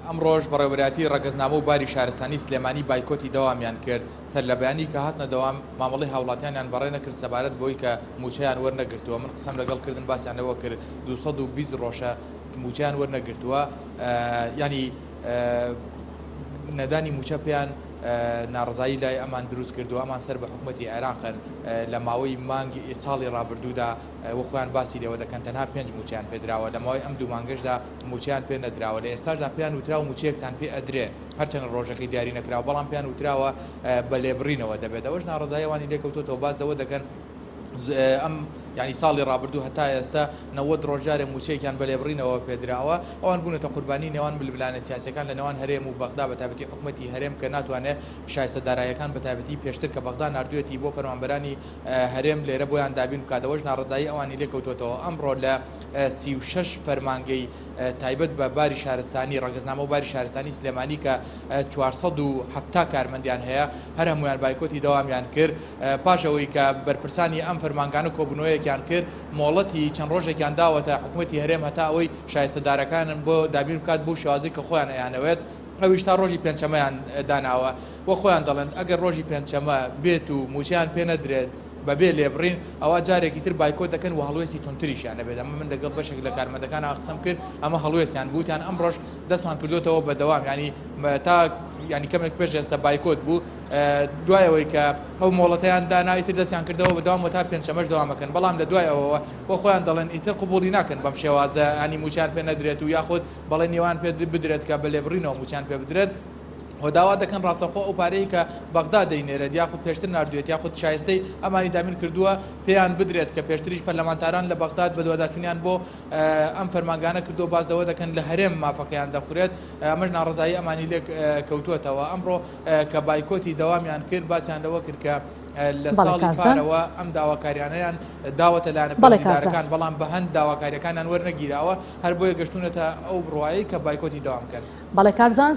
ئەم ڕۆژ بەڕێوەبەرەتی ڕەگەزنامە و باری شارستانی سلێمانی بایکۆتی دەوامیان کرد سەر لە بەیانی کە هاتنە دەوام مامەڵی هاوڵاتیانیان بەڕێ نەکرد سەبارەت بۆی کە موچەیان وەرنەگرتووە. من قسەم لەگەڵ کردن باسییانەوە کرد 220 ڕۆژە موچیان وەرنەگرتووە، ینی نەدانی موچە پێیان ناڕزایی لای ئەمان دروست کردو، ئەمان سەر بە حکوومەتی عێراقن لە ماوەی مانگی ساڵی ڕابردوودا وەخۆیان باسی لێوە دەکەن تەنها 5 موچیان پێدراوە، لە ماوەی ئەم دوو مانگەشدا موچیان پێ نەدراوە. لە ئێستاشدا پێیان وتراوە موچەیەکتان پێ ئەدرێ هەرچەند ڕۆژەکەی دیاری نەکراوە، بەڵام پێیان وتراوە بە لێبڕینەوە دەبێت. ئەوەش ناڕزاییەوانی لێکەوتوتەوە، باس دەوە دەکەن ئەم ینی ساڵی ڕابردوو هەتا ئێستا 90 ڕۆژارێ موچەیەکیان بە لێبڕینەوە پێدراوە. ئەوان بوونەتە قوربانی نێوان ململانە سیاسەکان لە نێوان هەرێم و بەغدا بە تایبەتی حکوومەتی هەرێم کە ناتوانێت شایستەداراییەکان بە تایبەتی پێشتر کە بەغدا نردوێتی بۆ فەرمانبەرانی هەرێم لێرە بۆیان دابین بکاتەوەش ناڕزایی ئەوانی لێکەوتوتەوە. ئەمڕۆ لە 36 فەرمانگەی تایبەت بە باری شارستانی ڕەگەزنامە و باری شارستانی سلێمانی کە 470 کارمەندیان هەیە هەر هەمویان بایکۆتی دەوامیان کرد. پاشەوەی کە بەرپرسانی ئەم فەرمانگانە کۆبوونەوەیەکیان کرد، مۆڵەتی چەند ڕۆژێکیان داوەتە حکوومەتی هەرێم هەتا ئەوەی شایستەدارەکانن بۆ دابین بکات بۆ شێوازی کە خۆیان ئەیانەوێت. ئەویش تا ڕۆژی پێنجشەمەیان داناوە وە خۆیان دەڵێن ئەگەر ڕۆژی پێنجشەمە بێت و موچیان پێ نەدرێت بەبێ لێبڕین ئەوە جارێکی تر بایکۆت دەکەن و هەڵوێستی تونتریشیان نەبێت. ئەمە من لەگەڵ بەشێک لە کارمەندەکان قسەم کرد، ئەمە هەڵوێستیان بوتیان ئەم ڕۆژ دەستمان کردوتەوە بەدەوام، ینی تا ینی کەمێک پێش ئێستا بایکۆت بوو، دوایەوەی کە ئەو مۆڵەتیان دانا ئیتر دەستیان کردەوە بەدەوام و تا پێنجشەمەش دەوامەکەن، بەڵام لە دوای ئەوەوە بۆ خۆیان دەڵێن ئیتر قبوڵی ناکەن بەم شێوازە ینی موچیان پێ نەدرێت و یاخود بەڵێ نێوان پێ بدرێت کە بە لێبڕینەوە موچیان پێ بدرێت. و داوا دەکەن ڕاستەخۆ ئەو پارەی کە بەغدا دەینێرێت یاخود پێشتر نردوێت یاخود شایستەی ئەمانی دامین کردووە پێیان بدرێت کە پێشتریش پەرلەمانتاران لە بەغداد بە دوواداتنیان بۆ ئەم فەرمانگانە کردو، باز دەوە دەکەن لە هەرێم مافەکەیان دەخورێت. ئەمەش ناڕزایی ئەمانی لێک کەوتووەتەوە. ئەمڕۆ کە بایکۆتی دەوامیان کرد باسییان لەوە کرد کە لە ساڵی پارەوە ئەم داواکاریانەیان داوەتە لایەنە پەرلەمانتارەکان، بەڵام بە هەند داواکاریەکانیان وەرنەگیراوە، هەر بۆیە گەشتونەتە ئەو بڕواایی کە بایکۆتی دەوام کرد. بەڵێ کارزان